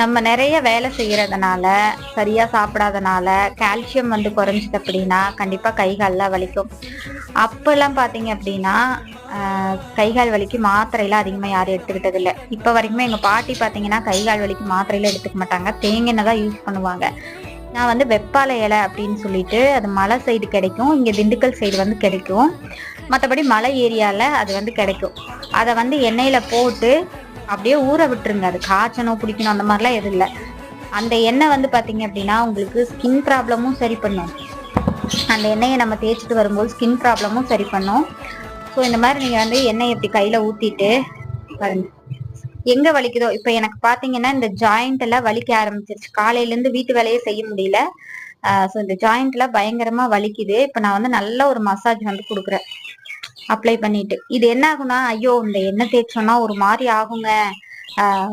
நம்ம நிறைய வேலை செய்யறதுனால, சரியா சாப்பிடாதனால, கால்சியம் வந்து குறைஞ்சிது அப்படின்னா கண்டிப்பா கை கால்லாம் வலிக்கும். அப்பெல்லாம் பாத்தீங்க அப்படின்னா கை கால் வலிக்கு மாத்திரையெல்லாம் அதிகமா யாரும் எடுத்துக்கிட்டது இல்ல. இப்ப வரைக்குமே எங்க பாட்டி பாத்தீங்கன்னா கை கால் வலிக்கு மாத்திரையெல்லாம் எடுத்துக்க மாட்டாங்க. தேங்காய் தான் யூஸ் பண்ணுவாங்க. நான் வந்து வெப்பாலை இலை அப்படின்னு சொல்லிட்டு அது மலை சைடு கிடைக்கும். இங்க திண்டுக்கல் சைடு வந்து கிடைக்கும். மற்றபடி மலை ஏரியால அது வந்து கிடைக்கும். அதை வந்து எண்ணெயில போட்டு அப்படியே ஊற விட்டுருங்க. அது காய்ச்சணும் பிடிக்கணும் அந்த மாதிரிலாம் எதுவும் இல்லை. அந்த எண்ணெய் வந்து பாத்தீங்க அப்படின்னா உங்களுக்கு ஸ்கின் ப்ராப்ளமும் சரி பண்ணும். அந்த எண்ணெயை நம்ம தேய்ச்சிட்டு வரும்போது ஸ்கின் ப்ராப்ளமும் சரி பண்ணும். ஸோ இந்த மாதிரி நீங்க வந்து எண்ணெய் எப்படி கையில ஊத்திட்டு பாருங்க எங்க வலிக்குதோ. இப்ப எனக்கு பாத்தீங்கன்னா இந்த ஜாயிண்ட் எல்லாம் வலிக்க ஆரம்பிச்சிருச்சு. காலையில இருந்து வீட்டு வேலையே செய்ய முடியல. ஸோ இந்த ஜாயிண்ட் எல்லாம் பயங்கரமா வலிக்குது. இப்ப நான் வந்து நல்ல ஒரு மசாஜ் வந்து கொடுக்குறேன் அப்ளை பண்ணிட்டு. இது என்ன ஆகும்னா, ஐயோ இந்த எண்ணெய் தேய்ச்சோம்னா ஒரு மாதிரி ஆகுங்க